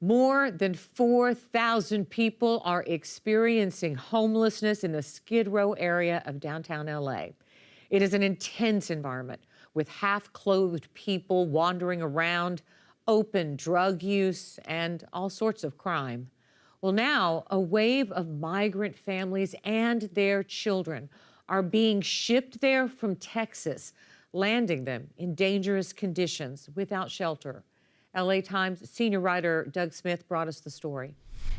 More than 4,000 people are experiencing homelessness in the Skid Row area of downtown LA. It is an intense environment with half-clothed people wandering around, open drug use, and all sorts of crime. Well, now a wave of migrant families and their children are being shipped there from Texas, landing them in dangerous conditions without shelter. LA Times senior writer Doug Smith brought us the story.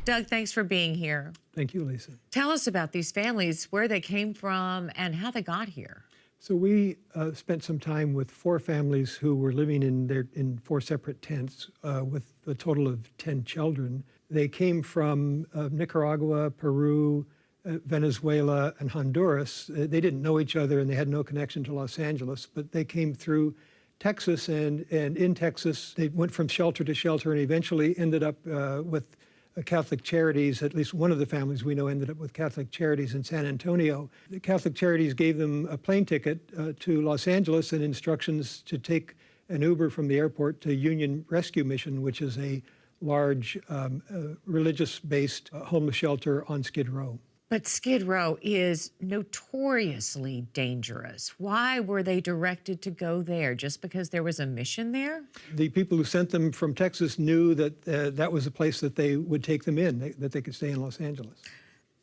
Doug, thanks for being here. Thank you, Lisa. Tell us about these families, where they came from, and how they got here. So we spent some time with 4 families who were living in 4 separate tents with a total of 10 children. They came from Nicaragua, Peru, Venezuela, and Honduras. They didn't know each other and they had no connection to Los Angeles, but they came through Texas, and in Texas, they went from shelter to shelter and eventually ended up with Catholic Charities. At least one of the families we know ended up with Catholic Charities in San Antonio. The Catholic Charities gave them a plane ticket to Los Angeles and instructions to take an Uber from the airport to Union Rescue Mission, which is a large religious-based homeless shelter on Skid Row. But Skid Row is notoriously dangerous. Why were they directed to go there? Just because there was a mission there? The people who sent them from Texas knew that that was a place that they would take them in, that they could stay in Los Angeles.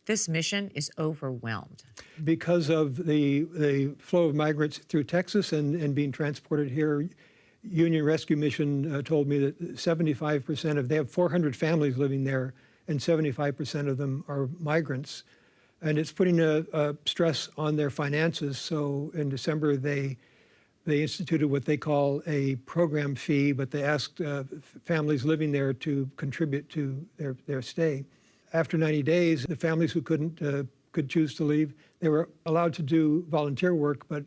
This mission is overwhelmed. Because of the flow of migrants through Texas and being transported here, Union Rescue Mission told me that 75% of, they have 400 families living there, and 75% of them are migrants. And it's putting a stress on their finances. So in December, they instituted what they call a program fee, but they asked families living there to contribute to their stay. After 90 days, the families who could choose to leave, they were allowed to do volunteer work, but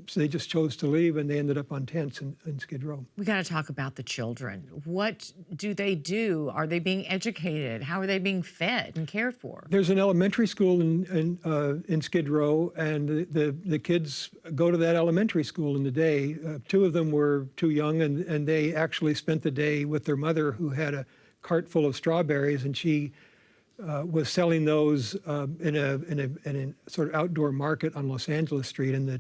so they just chose to leave, and they ended up on tents in Skid Row. We got to talk about the children. What do they do? Are they being educated? How are they being fed and cared for? There's an elementary school in Skid Row, and the kids go to that elementary school in the day. 2 of them were too young, and they actually spent the day with their mother, who had a cart full of strawberries, and she was selling those in a sort of outdoor market on Los Angeles Street, and the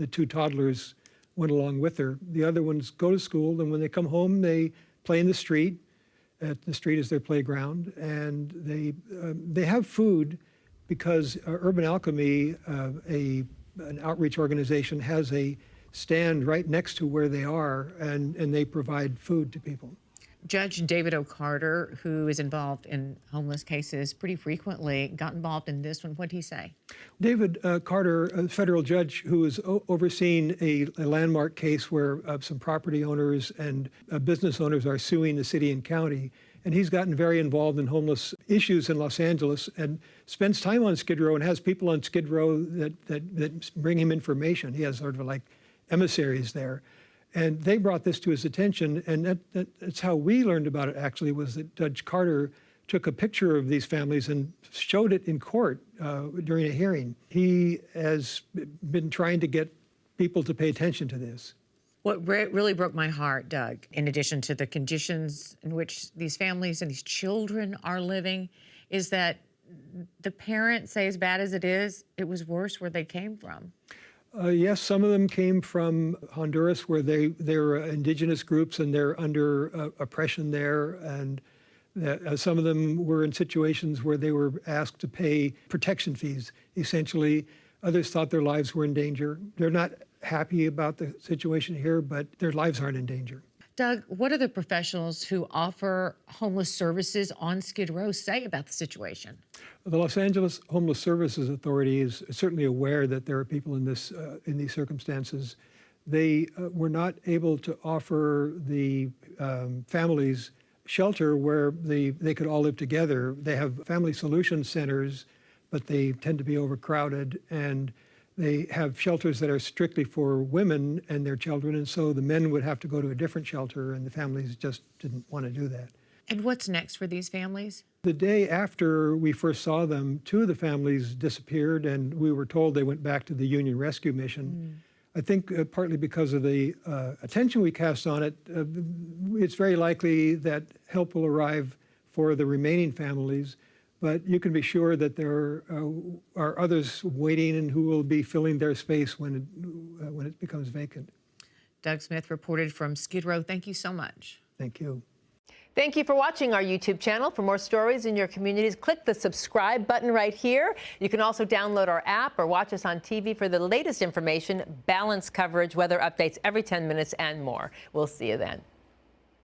two toddlers went along with her. The other ones go to school, and when they come home, they play in the street. The street is their playground, and they have food because Urban Alchemy, an outreach organization, has a stand right next to where they are, and they provide food to people. Judge David O'Carter, who is involved in homeless cases pretty frequently, got involved in this one. What did he say? David Carter, a federal judge who is overseeing a landmark case where some property owners and business owners are suing the city and county. And he's gotten very involved in homeless issues in Los Angeles and spends time on Skid Row and has people on Skid Row that bring him information. He has sort of like emissaries there. And they brought this to his attention, and that's how we learned about it, actually, was that Judge Carter took a picture of these families and showed it in court during a hearing. He has been trying to get people to pay attention to this. What really broke my heart, Doug, in addition to the conditions in which these families and these children are living, is that the parents say, as bad as it is, it was worse where they came from. Yes, some of them came from Honduras, where they're indigenous groups and they're under oppression there. And some of them were in situations where they were asked to pay protection fees, essentially. Others thought their lives were in danger. They're not happy about the situation here, but their lives aren't in danger. Doug, what do the professionals who offer homeless services on Skid Row say about the situation? The Los Angeles Homeless Services Authority is certainly aware that there are people in these circumstances. They were not able to offer the families shelter where they could all live together. They have family solution centers, but they tend to be overcrowded, and they have shelters that are strictly for women and their children, and so the men would have to go to a different shelter, and the families just didn't want to do that. And what's next for these families? The day after we first saw them, 2 of the families disappeared, and we were told they went back to the Union Rescue Mission. I think partly because of the attention we cast on it, it's very likely that help will arrive for the remaining families. But you can be sure that there are others waiting and who will be filling their space when it becomes vacant. Doug Smith reported from Skid Row. Thank you so much. Thank you. Thank you for watching our YouTube channel. For more stories in your communities, click the subscribe button right here. You can also download our app or watch us on TV for the latest information, balanced coverage, weather updates every 10 minutes, and more. We'll see you then.